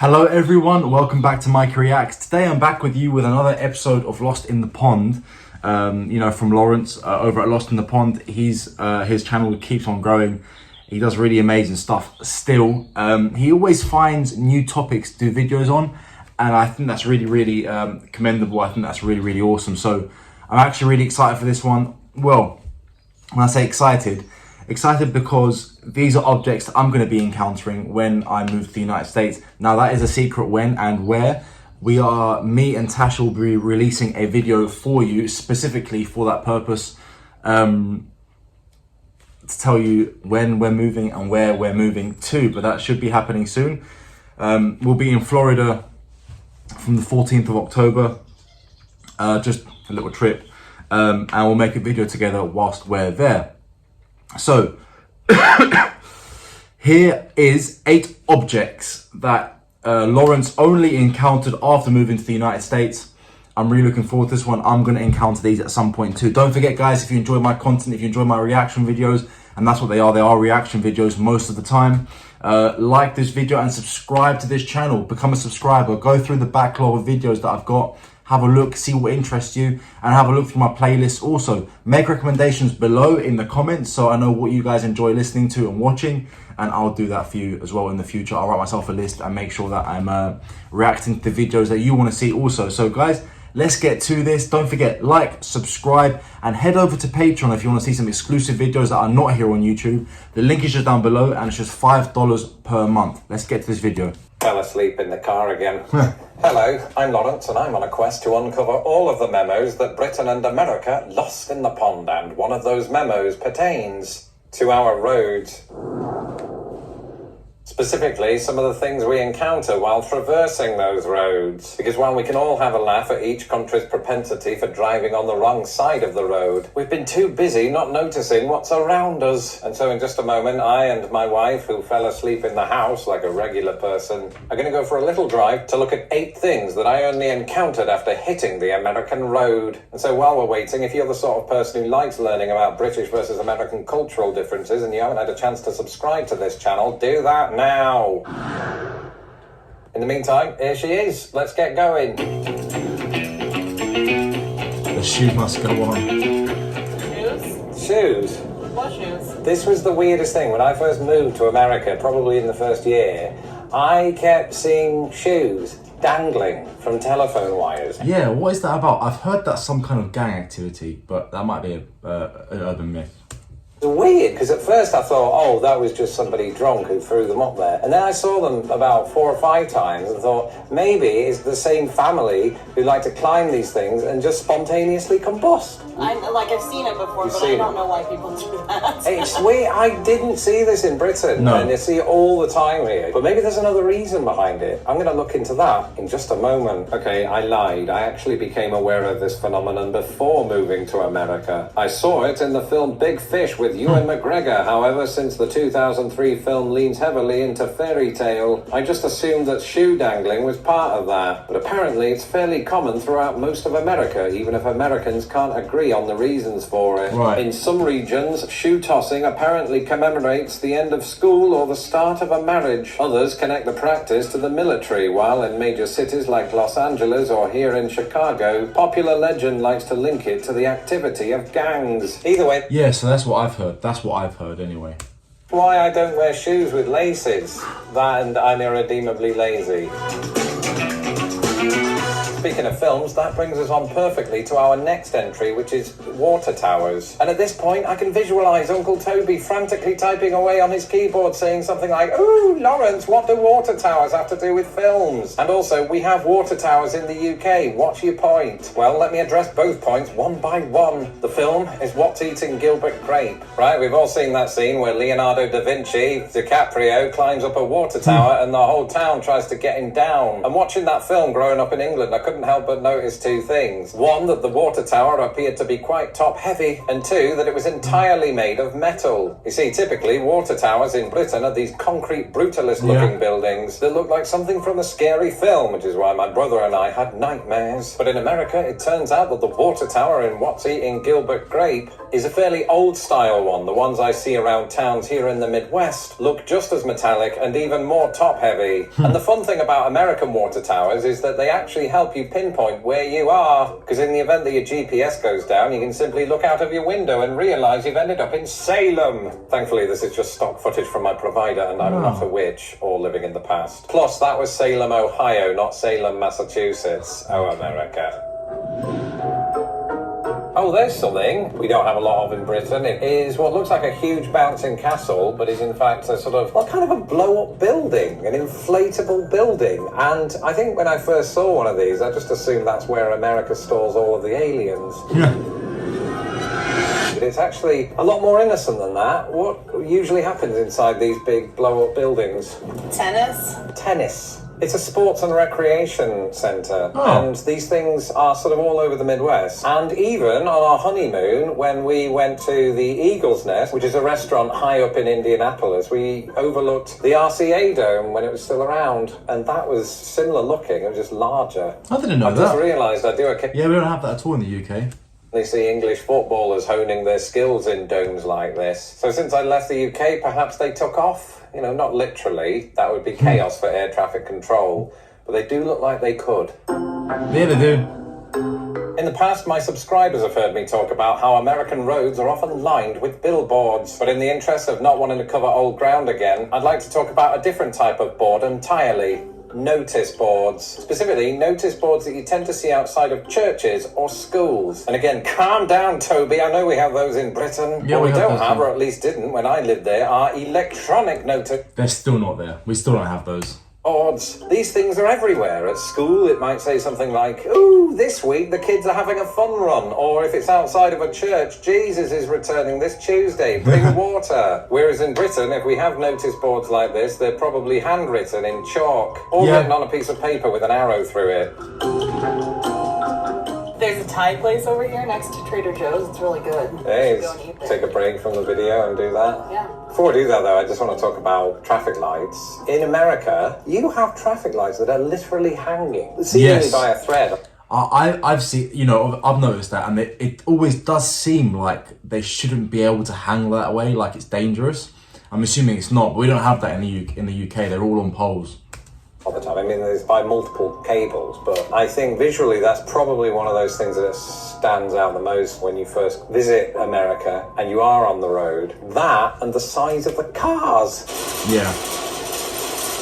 Hello everyone, welcome back to Mikey Reacts. Today I'm back with you with another episode of Lost in the Pond. From Laurence over at Lost in the Pond. His channel keeps on growing. He does really amazing stuff still. He always finds new topics to do videos on, and I think that's really commendable. I think that's really awesome. So I'm actually really excited for this one. Well, when I say excited because these are objects that I'm going to be encountering when I move to the United States. Now that is a secret when and where. Me and Tash will be releasing a video for you specifically for that purpose, to tell you when we're moving and where we're moving to, but that should be happening soon. We'll be in Florida from the 14th of October, just a little trip, and we'll make a video together whilst we're there. So here is 8 objects that Laurence only encountered after moving to the United States. I'm really looking forward to this one. I'm going to encounter these at some point too. Don't forget guys, if you enjoy my content, if you enjoy my reaction videos, and that's what they are reaction videos most of the time, like this video and subscribe to this channel. Become a subscriber. Go through the backlog of videos that I've got. Have a look, see what interests you, and have a look through my playlist. Also, make recommendations below in the comments so I know what you guys enjoy listening to and watching, and I'll do that for you as well in the future. I'll write myself a list and make sure that I'm reacting to the videos that you want to see also. So guys, let's get to this. Don't forget, like, subscribe, and head over to Patreon if you want to see some exclusive videos that are not here on YouTube. The link is just down below, and it's just $5 per month. Let's get to this video. Fell asleep in the car again. Hello, I'm Laurence, and I'm on a quest to uncover all of the memos that Britain and America lost in the pond, and one of those memos pertains to our roads. Specifically, some of the things we encounter while traversing those roads. Because while we can all have a laugh at each country's propensity for driving on the wrong side of the road, we've been too busy not noticing what's around us. And so in just a moment, I and my wife, who fell asleep in the house like a regular person, are going to go for a little drive to look at 8 things that I only encountered after hitting the American road. And so while we're waiting, if you're the sort of person who likes learning about British versus American cultural differences and you haven't had a chance to subscribe to this channel, do that now. In the meantime, here she is. Let's get going. The shoe must go on. Shoes? Shoes? What shoes? This was the weirdest thing. When I first moved to America, probably in the first year, I kept seeing shoes dangling from telephone wires. Yeah, what is that about? I've heard that's some kind of gang activity, but that might be an urban myth. It was weird, because at first I thought, oh, that was just somebody drunk who threw them up there. And then I saw them about 4 or 5 times and thought, maybe it's the same family who like to climb these things and just spontaneously combust. I've seen it before, but I don't know why people do that. It's weird. I didn't see this in Britain. No. And you see it all the time here. But maybe there's another reason behind it. I'm going to look into that in just a moment. Okay, I lied. I actually became aware of this phenomenon before moving to America. I saw it in the film Big Fish with Ewan McGregor. However, since the 2003 film leans heavily into fairy tale, I just assumed that shoe dangling was part of that. But apparently it's fairly common throughout most of America, even if Americans can't agree on the reasons for it. Right. In some regions, shoe tossing apparently commemorates the end of school or the start of a marriage. Others connect the practice to the military, while in major cities like Los Angeles or here in Chicago, popular legend likes to link it to the activity of gangs. Either way, Yeah, so that's what I've heard. That's what I've heard anyway. why I don't wear shoes with laces. That and I'm irredeemably lazy. Speaking of films, that brings us on perfectly to our next entry, which is water towers. And at this point, I can visualise Uncle Toby frantically typing away on his keyboard saying something like, "Ooh, Laurence, what do water towers have to do with films?" And also, we have water towers in the UK. What's your point? Well, let me address both points one by one. The film is What's Eating Gilbert Grape, right? We've all seen that scene where Leonardo da Vinci, DiCaprio, climbs up a water tower and the whole town tries to get him down. And watching that film growing up in England, I couldn't couldn't help but notice two things. One, that the water tower appeared to be quite top-heavy, and two, that it was entirely made of metal. You see, typically, water towers in Britain are these concrete, brutalist-looking buildings that look like something from a scary film, which is why my brother and I had nightmares. But in America, it turns out that the water tower in what's eating Gilbert Grape is a fairly old-style one. The ones I see around towns here in the Midwest look just as metallic and even more top-heavy. And the fun thing about American water towers is that they actually help you pinpoint where you are, because in the event that your GPS goes down, you can simply look out of your window and realise you've ended up in Salem. Thankfully, this is just stock footage from my provider, and I'm not a witch or living in the past. Plus, that was Salem, Ohio, not Salem, Massachusetts. Oh, America. Oh, there's something we don't have a lot of in Britain. It is what looks like a huge bouncing castle, but is in fact a sort of, well, kind of a blow-up building, an inflatable building. And I think when I first saw one of these, I just assumed that's where America stores all of the aliens. But it's actually a lot more innocent than that. What usually happens inside these big blow-up buildings? Tennis? Tennis. It's a sports and recreation centre, and these things are sort of all over the Midwest. And even on our honeymoon, when we went to the Eagle's Nest, which is a restaurant high up in Indianapolis, we overlooked the RCA Dome when it was still around, and that was similar looking. It was just larger. I didn't know that. I just realised I do a... Yeah, we don't have that at all in the UK. They see English footballers honing their skills in domes like this. So since I left the UK, perhaps they took off. You know, not literally. That would be chaos for air traffic control. But they do look like they could. Yeah, they do. In the past, my subscribers have heard me talk about how American roads are often lined with billboards. But in the interest of not wanting to cover old ground again, I'd like to talk about a different type of board entirely. Notice boards. Specifically, notice boards that you tend to see outside of churches or schools. And again, calm down, Toby. I know we have those in Britain. Yeah, what we don't have, too. or at least didn't when I lived there, are electronic notice They're still not there. We still don't have those. boards. These things are everywhere. At school, it might say something like, "Ooh, this week the kids are having a fun run." Or if it's outside of a church, "Jesus is returning this Tuesday, bring water." Whereas in Britain, if we have notice boards like this, they're probably handwritten in chalk or written on a piece of paper with an arrow through it. There's a Thai place over here next to Trader Joe's. It's really good. Hey, Go and eat there. take a break from the video and do that. Yeah. Before I do that, though, I just want to talk about traffic lights. In America, you have traffic lights that are literally hanging, seemingly by a thread. I've seen, you know, I've noticed that, and it always does seem like they shouldn't be able to hang that way, like it's dangerous. I'm assuming it's not, but we don't have that in the UK. They're all on poles. All the time. I mean, there's by multiple cables, but I think visually that's probably one of those things that stands out the most when you first visit America and you are on the road. That and the size of the cars. Yeah.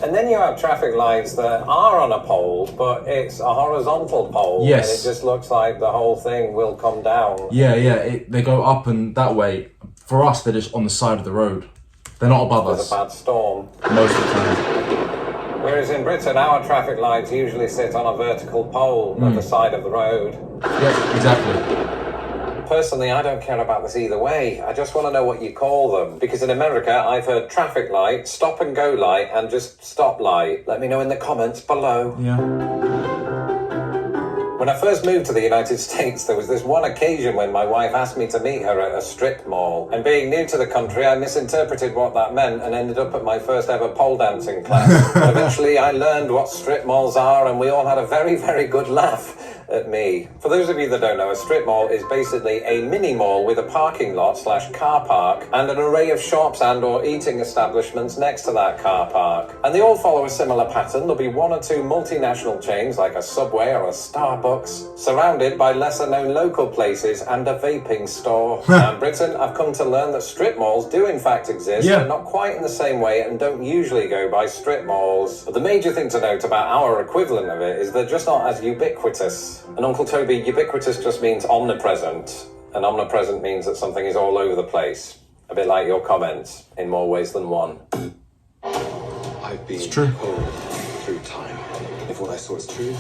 And then you have traffic lights that are on a pole, but it's a horizontal pole. Yes. And it just looks like the whole thing will come down. Yeah. They go up and that way. For us, they're just on the side of the road. They're not above There's us. a bad storm. Most of the time. Whereas in Britain, our traffic lights usually sit on a vertical pole at the side of the road. Yeah, exactly. Personally, I don't care about this either way. I just want to know what you call them. Because in America, I've heard traffic light, stop and go light, and just stop light. Let me know in the comments below. Yeah. When I first moved to the United States, there was this one occasion when my wife asked me to meet her at a strip mall. And being new to the country, I misinterpreted what that meant and ended up at my first ever pole dancing class. Eventually, I learned what strip malls are, and we all had a very, very good laugh at me. For those of you that don't know, a strip mall is basically a mini mall with a parking lot / car park and an array of shops and or eating establishments next to that car park. And they all follow a similar pattern. There'll be one or two multinational chains like a Subway or a Starbucks, surrounded by lesser known local places and a vaping store. Now in Britain, I've come to learn that strip malls do in fact exist, but not quite in the same way and don't usually go by strip malls. But the major thing to note about our equivalent of it is they're just not as ubiquitous. And Uncle Toby, ubiquitous just means omnipresent, and omnipresent means that something is all over the place. A bit like your comments, in more ways than one. I've been true. pulled through time. If what I saw is true,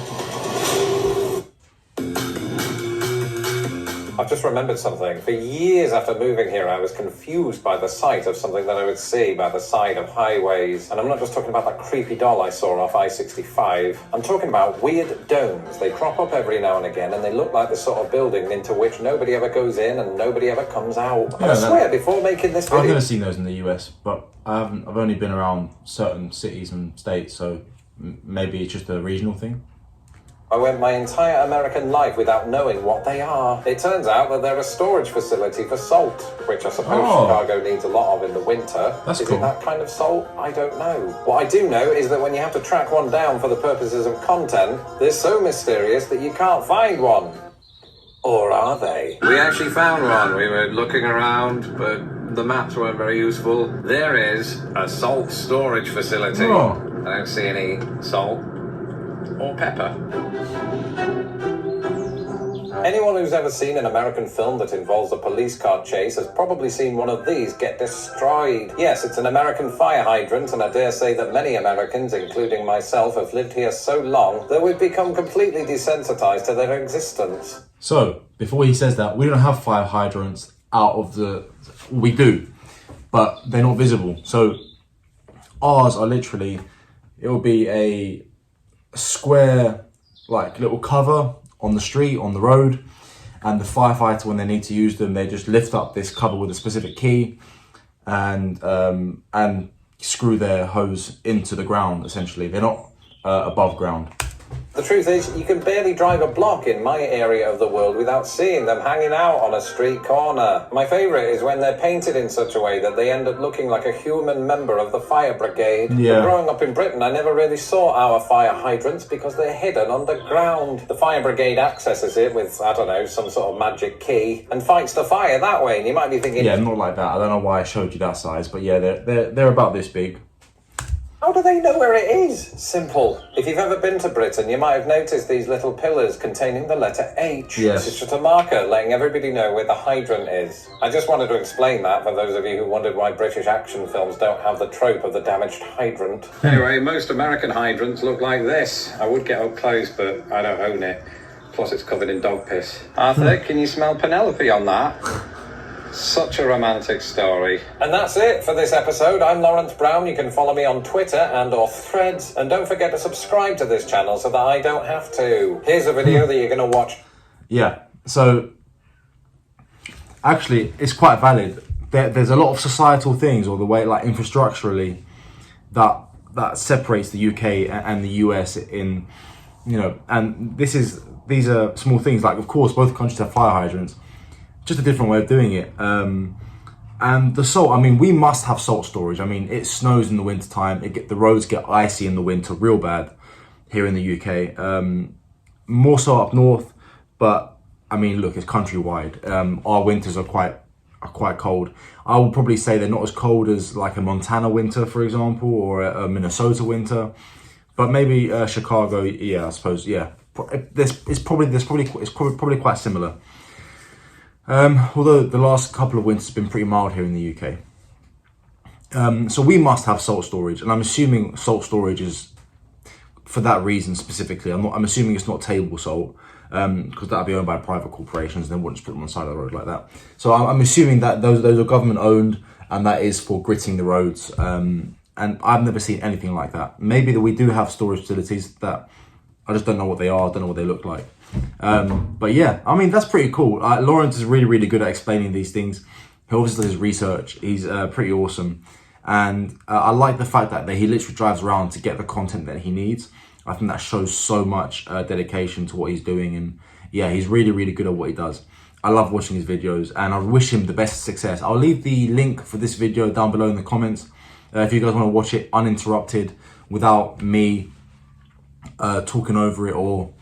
I've just remembered something. For years after moving here, I was confused by the sight of something that I would see by the side of highways. And I'm not just talking about that creepy doll I saw off I-65. I'm talking about weird domes. They crop up every now and again, and they look like the sort of building into which nobody ever goes in and nobody ever comes out. And I swear, before making this video... I've never seen those in the US, but I've only been around certain cities and states, so maybe it's just a regional thing. I went my entire American life without knowing what they are. It turns out that they're a storage facility for salt, which I suppose Chicago needs a lot of in the winter. That's Is cool. it that kind of salt? I don't know. What I do know is that when you have to track one down for the purposes of content, they're so mysterious that you can't find one. Or are they? We actually found one. We were looking around, but the maps weren't very useful. There is a salt storage facility. Oh. I don't see any salt or pepper. Anyone who's ever seen an American film that involves a police car chase has probably seen one of these get destroyed. Yes, it's an American fire hydrant, and I dare say that many Americans, including myself, have lived here so long that we've become completely desensitized to their existence. So, before he says that, we don't have fire hydrants out of the... We do, but they're not visible. So, ours are literally... It'll be a square, like, little cover on the street, on the road, and the firefighter, when they need to use them, they just lift up this cover with a specific key and screw their hose into the ground, essentially. They're not above ground. The truth is, you can barely drive a block in my area of the world without seeing them hanging out on a street corner. My favourite is when they're painted in such a way that they end up looking like a human member of the fire brigade. Yeah. But growing up in Britain, I never really saw our fire hydrants because they're hidden underground. The fire brigade accesses it with, I don't know, some sort of magic key and fights the fire that way. And you might be thinking... Yeah, not like that. I don't know why I showed you that size, but yeah, they're about this big. How do they know where it is? Simple. If you've ever been to Britain, you might have noticed these little pillars containing the letter H. Yes. It's just a marker letting everybody know where the hydrant is. I just wanted to explain that for those of you who wondered why British action films don't have the trope of the damaged hydrant. Anyway, most American hydrants look like this. I would get up close, but I don't own it. Plus it's covered in dog piss. Arthur, can you smell Penelope on that? Such a romantic story. And that's it for this episode. I'm Laurence Brown. You can follow me on Twitter and or Threads. And don't forget to subscribe to this channel so that I don't have to. Here's a video that you're going to watch. Yeah, so actually it's quite valid. There's a lot of societal things, or the way, like infrastructurally, that separates the UK and the US in, you know, and these are small things. Like, of course, both countries have fire hydrants, just a different way of doing it. And the salt, I mean, we must have salt storage. I mean, it snows in the winter time. The roads get icy in the winter real bad here in the UK. More so up north, but I mean, look, it's countrywide. Our winters are quite cold. I would probably say they're not as cold as like a Montana winter, for example, or a Minnesota winter. But maybe Chicago, yeah, I suppose, yeah. It's probably quite similar. Although the last couple of winters have been pretty mild here in the UK. So we must have salt storage, and I'm assuming salt storage is for that reason specifically. I'm assuming it's not table salt, because that would be owned by private corporations and they wouldn't just put them on the side of the road like that. So I'm assuming that those are government owned, and that is for gritting the roads. And I've never seen anything like that. Maybe that we do have storage facilities that I just don't know what they are, don't know what they look like. But yeah, I mean, that's pretty cool. Laurence is really, really good at explaining these things. He obviously does his research. He's pretty awesome. And I like the fact that he literally drives around to get the content that he needs. I think that shows so much dedication to what he's doing. And yeah, he's really, really good at what he does. I love watching his videos, and I wish him the best success. I'll leave the link for this video down below in the comments. If you guys want to watch it uninterrupted without me talking over it or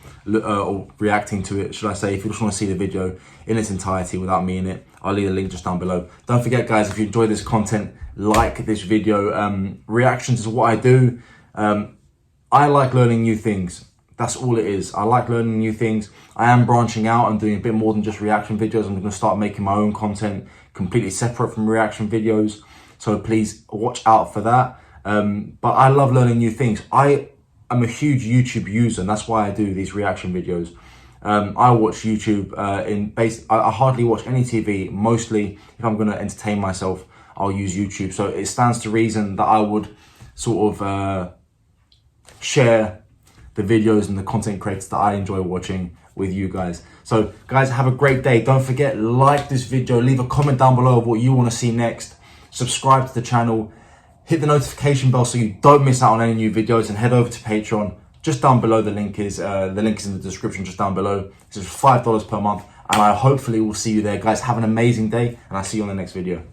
reacting to it, should I say. If you just want to see the video in its entirety without me in it, I'll leave a link just down below. Don't forget, guys, if you enjoy this content, like this video. Reactions is what I do. I like learning new things. That's all it is. I like learning new things. I am branching out and doing a bit more than just reaction videos. I'm going to start making my own content completely separate from reaction videos. So please watch out for that. But I love learning new things. I'm a huge YouTube user, and that's why I do these reaction videos. I watch YouTube I hardly watch any TV. Mostly, if I'm going to entertain myself, I'll use YouTube. So it stands to reason that I would sort of share the videos and the content creators that I enjoy watching with you guys. So guys, have a great day. Don't forget, like this video, leave a comment down below of what you want to see next. Subscribe to the channel, hit the notification bell so you don't miss out on any new videos, and head over to Patreon. Just down below, the link is in the description just down below. It's just $5 per month, and I hopefully will see you there. Guys, have an amazing day, and I'll see you on the next video.